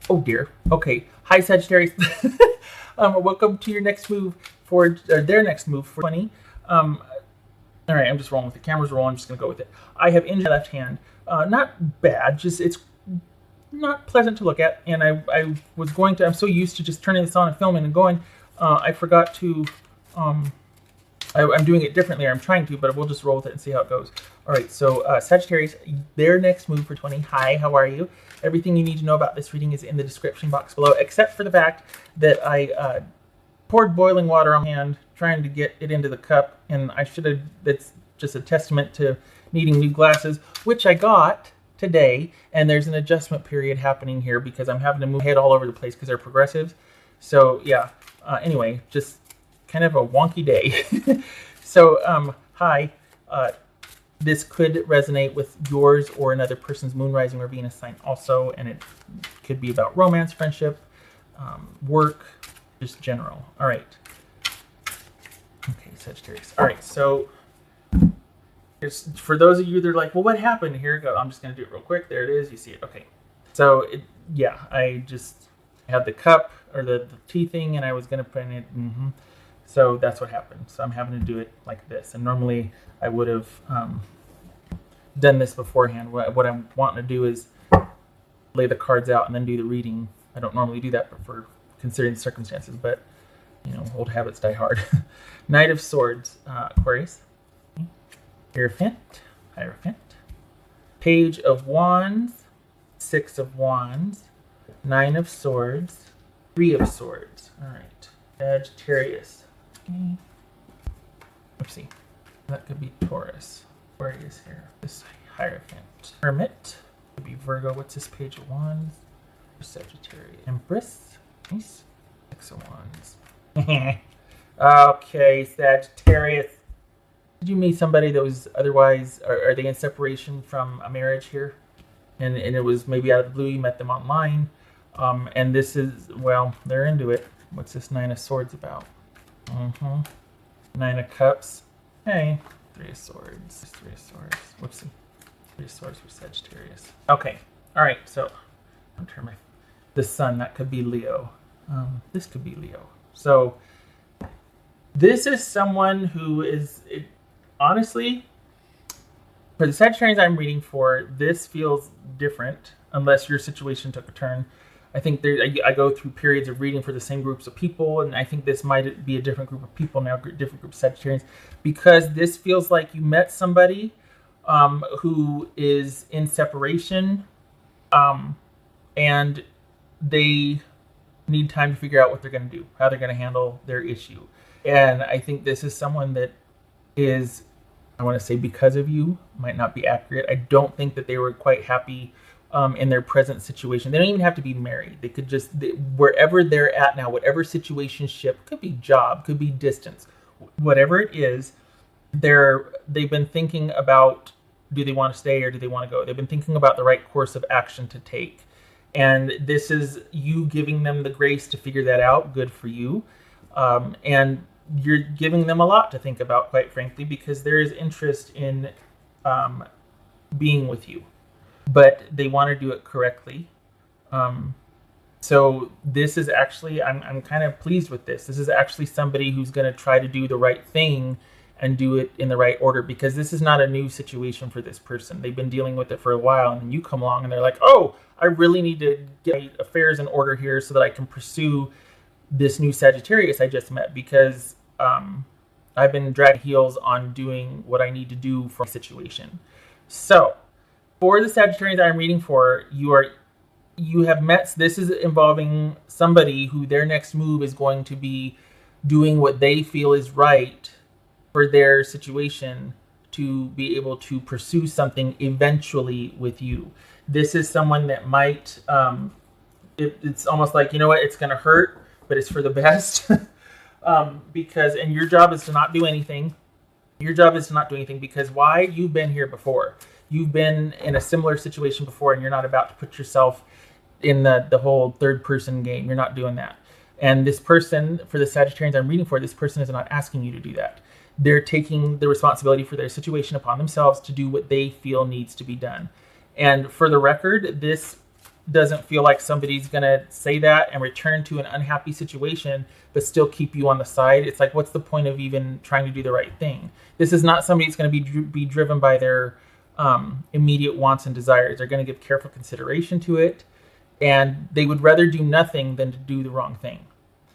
Oh dear. Okay. Hi, Sagittarius. Welcome to your next move for their next move for 20. All right, I'm just rolling with the camera's rolling. I'm just gonna go with it. I have injured my left hand. Not bad. Just it's not pleasant to look at. And I was going to. I'm so used to just turning this on and filming and going. I forgot to. I'm doing it differently, or I'm trying to, but we'll just roll with it and see how it goes. All right, so Sagittarius, their next move for 20. Hi, how are you? Everything you need to know about this reading is in the description box below, except for the fact that I poured boiling water on my hand, trying to get it into the cup, and I should have, that's just a testament to needing new glasses, which I got today, and there's an adjustment period happening here because I'm having to move my head all over the place because they're progressives. So yeah, anyway, just kind of a wonky day. So hi, this could resonate with yours or another person's moon, rising, or Venus sign also, and it could be about romance, friendship, work, just general. All right. Okay, Sagittarius. All right, so for those of you that are like, well, what happened? Here we go. I'm just going to do it real quick. There it is. You see it. Okay. So, yeah, I just had the cup or the tea thing, and I was going to put in it. So that's what happened. So I'm having to do it like this. And normally I would have done this beforehand. What I'm wanting to do is lay the cards out and then do the reading. I don't normally do that for considering the circumstances, but, you know, old habits die hard. Knight of Swords, Aquarius. Hierophant, Page of Wands, 6 of Wands, 9 of Swords, 3 of Swords. All right, Sagittarius. Okay. Oopsie, that could be Taurus. Aquarius here. This Hierophant. Hermit, could be Virgo. What's this Page of Wands? Sagittarius. Empress, nice. 6 of Wands. Okay, Sagittarius. Did you meet somebody that was otherwise, are they in separation from a marriage here? And it was maybe out of the blue, you met them online. And this is, well, they're into it. What's this 9 of Swords about? 9 of Cups. Hey, 3 of Swords. 3 of Swords. Whoopsie. 3 of Swords for Sagittarius. Okay. All right. So, I'm turning the Sun. That could be Leo. This could be Leo. So, this is someone who is... honestly, for the Sagittarians I'm reading for, this feels different unless your situation took a turn. I think I go through periods of reading for the same groups of people, and I think this might be a different group of people now, different group of Sagittarians, because this feels like you met somebody who is in separation, and they need time to figure out what they're going to do, how they're going to handle their issue. And I think this is someone that is, I want to say because of you, might not be accurate. I don't think that they were quite happy in their present situation. They don't even have to be married. They could just, wherever they're at now, whatever situationship, could be job, could be distance, whatever it is, they've been thinking about, do they want to stay or do they want to go? They've been thinking about the right course of action to take. And this is you giving them the grace to figure that out. Good for you. And you're giving them a lot to think about, quite frankly, because there is interest in being with you, but they want to do it correctly. So this is actually, I'm kind of pleased with this. This is actually somebody who's going to try to do the right thing and do it in the right order, because this is not a new situation for this person. They've been dealing with it for a while, and then you come along and they're like, oh, I really need to get my affairs in order here so that I can pursue this new Sagittarius I just met, because I've been dragging heels on doing what I need to do for a situation. So for the Sagittarians I'm reading for, you have met, this is involving somebody who their next move is going to be doing what they feel is right for their situation to be able to pursue something eventually with you. This is someone that might, it's almost like, you know what, it's going to hurt, but it's for the best. Because, and your job is to not do anything. Your job is to not do anything because why? You've been here before. You've been in a similar situation before, and you're not about to put yourself in the whole third person game. You're not doing that. And this person, for the Sagittarians I'm reading for, this person is not asking you to do that. They're taking the responsibility for their situation upon themselves to do what they feel needs to be done. And for the record, this doesn't feel like somebody's going to say that and return to an unhappy situation, but still keep you on the side. It's like, what's the point of even trying to do the right thing? This is not somebody that's going to be driven by their immediate wants and desires. They're going to give careful consideration to it, and they would rather do nothing than to do the wrong thing.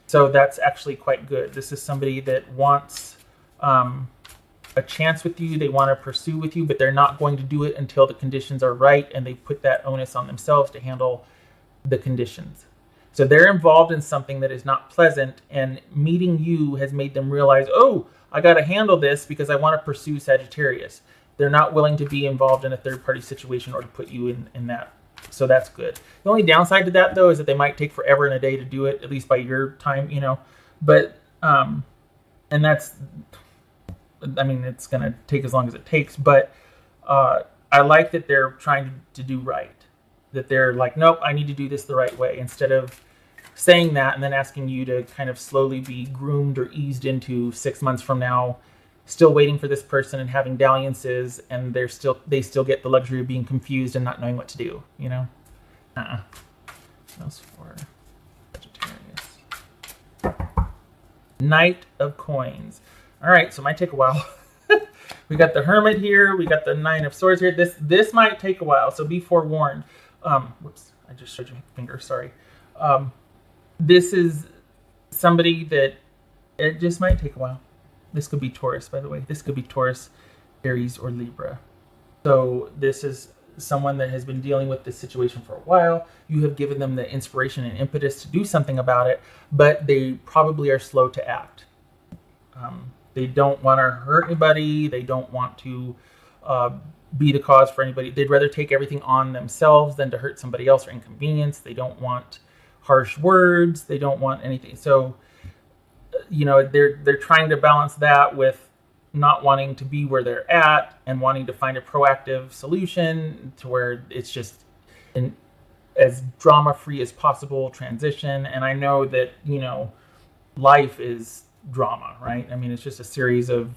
So that's actually quite good. This is somebody that wants a chance with you. They want to pursue with you, but they're not going to do it until the conditions are right, and they put that onus on themselves to handle the conditions. So they're involved in something that is not pleasant, and meeting you has made them realize, oh, I got to handle this because I want to pursue Sagittarius. They're not willing to be involved in a third-party situation or to put you in that. So that's good. The only downside to that, though, is that they might take forever and a day to do it, at least by your time, But, and that's, I mean, it's going to take as long as it takes. But I like that they're trying to do right. That they're like, nope, I need to do this the right way. Instead of saying that and then asking you to kind of slowly be groomed or eased into 6 months from now, still waiting for this person and having dalliances, and they still get the luxury of being confused and not knowing what to do, Those for Sagittarius. Knight of Coins. All right, so it might take a while. We got the Hermit here. We got the Nine of Swords here. This might take a while, so be forewarned. Whoops, I just showed you my finger, sorry. This is somebody that it just might take a while. This could be Taurus, by the way. This could be Taurus, Aries, or Libra. So this is someone that has been dealing with this situation for a while. You have given them the inspiration and impetus to do something about it, but they probably are slow to act. They don't want to hurt anybody. They don't want to be the cause for anybody. They'd rather take everything on themselves than to hurt somebody else or inconvenience. They don't want harsh words. They don't want anything. So, they're trying to balance that with not wanting to be where they're at and wanting to find a proactive solution to where it's just as drama-free as possible transition. And I know that, life is drama, right? I mean, it's just a series of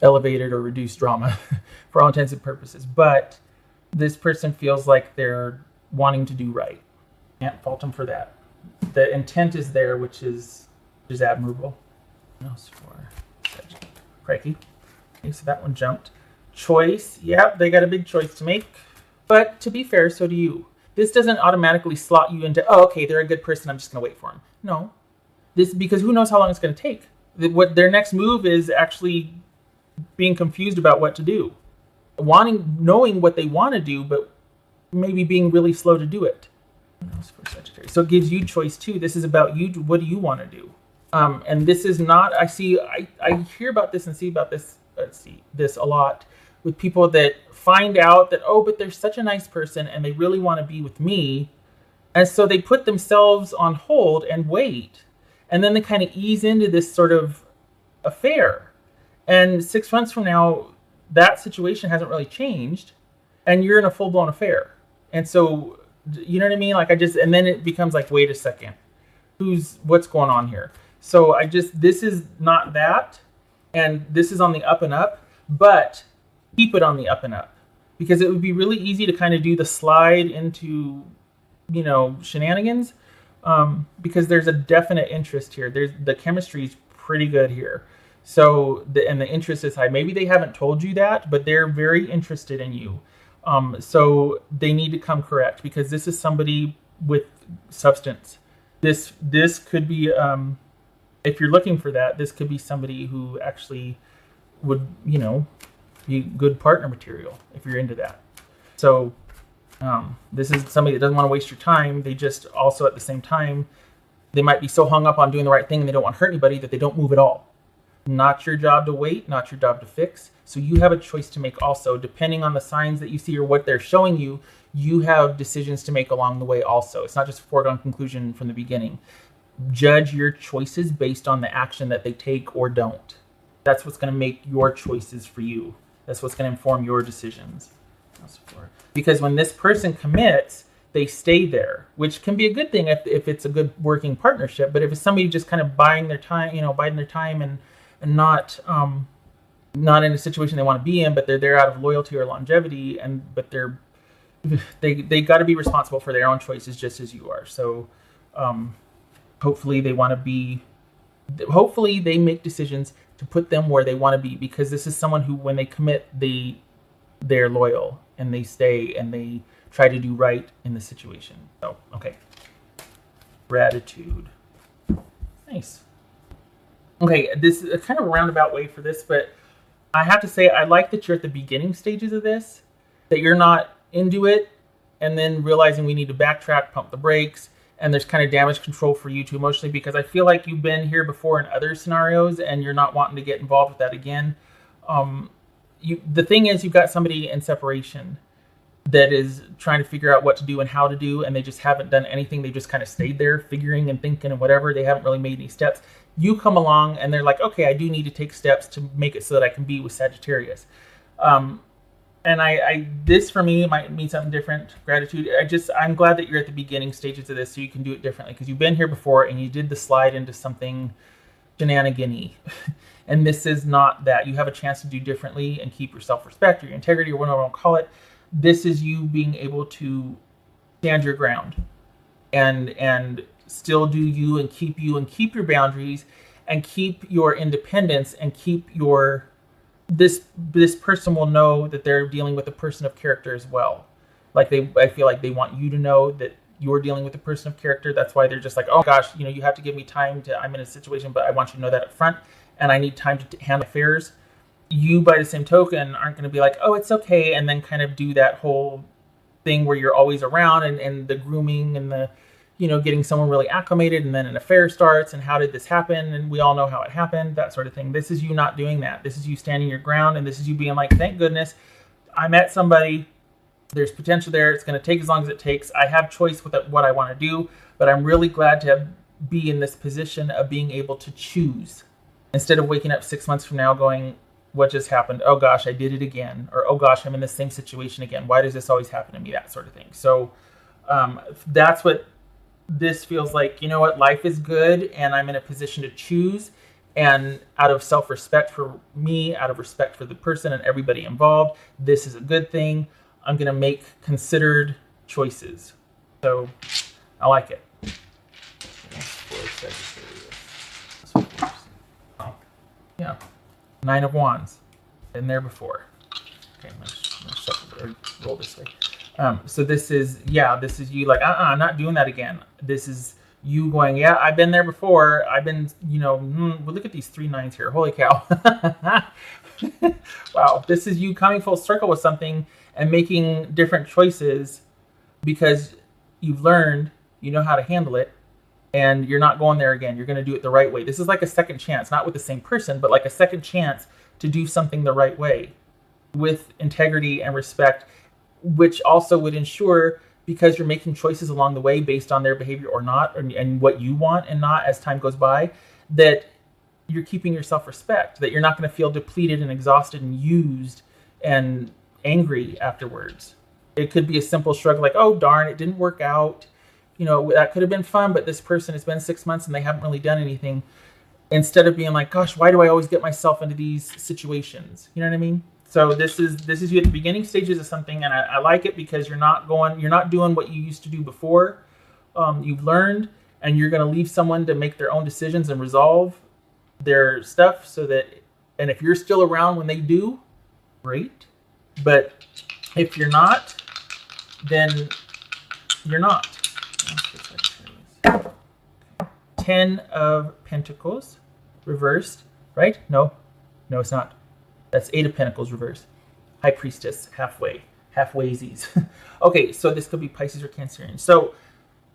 elevated or reduced drama for all intents and purposes. But this person feels like they're wanting to do right. Can't fault them for that. The intent is there, which is admirable. What else for Crikey? Okay, so that one jumped. Choice. Yeah, they got a big choice to make. But to be fair, so do you. This doesn't automatically slot you into, oh, okay, they're a good person, I'm just going to wait for them. No. Because who knows how long it's going to take. What their next move is actually being confused about what to do. Knowing what they want to do, but maybe being really slow to do it. What else for Sagittarius? So it gives you choice too. This is about you. What do you want to do? And this is not, I hear about this and see about this, this a lot with people that find out that, oh, but they're such a nice person and they really want to be with me. And so they put themselves on hold and wait. And then they kind of ease into this sort of affair. And 6 months from now, that situation hasn't really changed. And you're in a full-blown affair. And so, you know what I mean? And then it becomes like, wait a second. What's going on here? So this is not that. And this is on the up and up. But keep it on the up and up. Because it would be really easy to kind of do the slide into, shenanigans. Because there's a definite interest here. The chemistry is pretty good here. So the interest is high. Maybe they haven't told you that, but they're very interested in you. So they need to come correct because this is somebody with substance. This could be, if you're looking for that, this could be somebody who actually would, be good partner material if you're into that. So this is somebody that doesn't want to waste your time. They just also at the same time, they might be so hung up on doing the right thing and they don't want to hurt anybody that they don't move at all. Not your job to wait, not your job to fix. So you have a choice to make also. Depending on the signs that you see or what they're showing you, you have decisions to make along the way also. It's not just a foregone conclusion from the beginning. Judge your choices based on the action that they take or don't. That's what's going to make your choices for you. That's what's going to inform your decisions. Because when this person commits, they stay there, which can be a good thing if it's a good working partnership. But if it's somebody just kind of biding their time and not in a situation they want to be in, but they're there out of loyalty or longevity, but they're they got to be responsible for their own choices just as you are. So hopefully they make decisions to put them where they want to be, because this is someone who, when they commit, they're loyal and they stay and they try to do right in the situation. So, okay. Gratitude. Nice. Okay, this is a kind of a roundabout way for this, but I have to say I like that you're at the beginning stages of this, that you're not into it and then realizing we need to backtrack, pump the brakes, and there's kind of damage control for you too emotionally, because I feel like you've been here before in other scenarios and you're not wanting to get involved with that again. The thing is, you've got somebody in separation that is trying to figure out what to do and how to do, and they just haven't done anything. They just kind of stayed there figuring and thinking and whatever. They haven't really made any steps. You come along and they're like, okay, I do need to take steps to make it so that I can be with Sagittarius. And this for me might mean something different. Gratitude. I'm glad that you're at the beginning stages of this so you can do it differently, because you've been here before and you did the slide into something shenanigan-y. And this is not that. You have a chance to do differently and keep your self-respect or your integrity or whatever I want to call it. This is you being able to stand your ground and still do you and keep your boundaries and keep your independence and keep your this person will know that they're dealing with a person of character as well. Like I feel like they want you to know that you're dealing with a person of character. That's why they're just like, oh gosh, you have to give me time I'm in a situation, but I want you to know that up front, and I need time to handle affairs. You, by the same token, aren't going to be like, oh, it's okay, and then kind of do that whole thing where you're always around and the grooming and the, getting someone really acclimated, and then an affair starts, and how did this happen? And we all know how it happened, that sort of thing. This is you not doing that. This is you standing your ground, and this is you being like, thank goodness I met somebody. There's potential there. It's going to take as long as it takes. I have choice with what I want to do, but I'm really glad to be in this position of being able to choose, instead of waking up 6 months from now going, what just happened? Oh gosh, I did it again. Or, oh gosh, I'm in the same situation again. Why does this always happen to me? That sort of thing. So that's what this feels like. You know what? Life is good, and I'm in a position to choose. And out of self-respect for me, out of respect for the person and everybody involved, this is a good thing. I'm going to make considered choices. So I like it. Yeah. 9 of Wands. Been there before. Okay, let's roll this way. So this is you like, I'm not doing that again. This is you going, yeah, I've been there before. I've been, well, look at these 3 9s here. Holy cow. Wow. This is you coming full circle with something and making different choices because you've learned, you know how to handle it, and you're not going there again. You're going to do it the right way. This is like a second chance, not with the same person, but like a second chance to do something the right way with integrity and respect, which also would ensure, because you're making choices along the way based on their behavior or not, and what you want and not as time goes by, that you're keeping your self-respect, that you're not going to feel depleted and exhausted and used and angry afterwards. It could be a simple shrug like, oh, darn, it didn't work out. That could have been fun, but this person has been 6 months and they haven't really done anything. Instead of being like, gosh, why do I always get myself into these situations? You know what I mean? So this is you at the beginning stages of something, and I like it because you're not doing what you used to do before. You've learned, and you're going to leave someone to make their own decisions and resolve their stuff so that, and if you're still around when they do, great. But if you're not, then you're not. 10 of Pentacles reversed, right? No, it's not. That's 8 of Pentacles reversed. High Priestess, halfwaysies. Okay, so this could be Pisces or Cancerian. So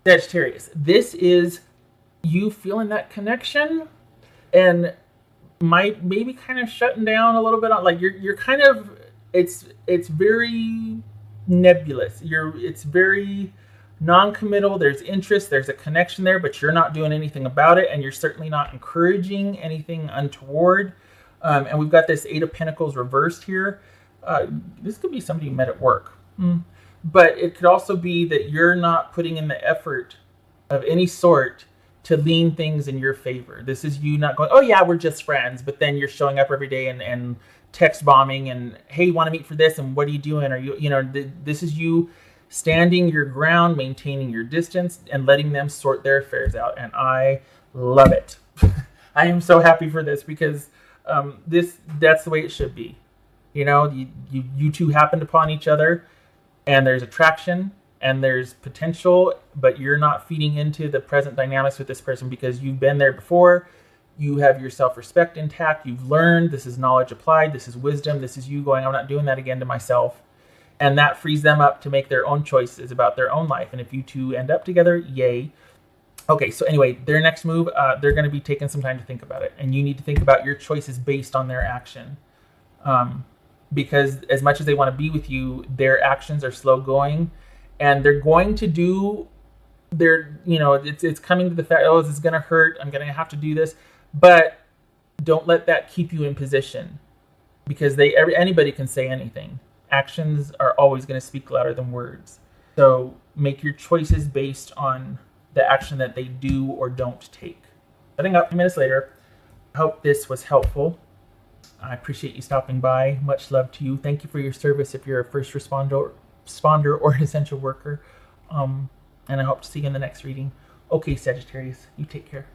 Sagittarius, this is you feeling that connection and maybe kind of shutting down a little bit on, like you're kind of, it's very nebulous. It's very non-committal. There's interest, there's a connection there, but you're not doing anything about it, and you're certainly not encouraging anything untoward. And we've got this 8 of Pentacles reversed here. This could be somebody you met at work. But it could also be that you're not putting in the effort of any sort to lean things in your favor. This is you not going, oh yeah, we're just friends, but then you're showing up every day and text bombing and, hey, you want to meet for this? And what are you doing? Are you, this is you standing your ground, maintaining your distance, and letting them sort their affairs out. And I love it. I am so happy for this because that's the way it should be. You know, you two happened upon each other, and there's attraction and there's potential, but you're not feeding into the present dynamics with this person because you've been there before. You have your self-respect intact. You've learned. This is knowledge applied. This is wisdom. This is you going, I'm not doing that again to myself. And that frees them up to make their own choices about their own life. And if you two end up together, yay. Okay, so anyway, their next move, they're going to be taking some time to think about it. And you need to think about your choices based on their action. Because as much as they want to be with you, their actions are slow going. And they're going to do their, you know, it's coming to the fact, oh, this is going to hurt. I'm going to have to do this. But don't let that keep you in position. Because anybody can say anything. Actions are always going to speak louder than words. So make your choices based on the action that they do or don't take. Setting up 2 minutes later. I hope this was helpful. I appreciate you stopping by. Much love to you. Thank you for your service if you're a first responder or an essential worker. And I hope to see you in the next reading. Okay, Sagittarius, you take care.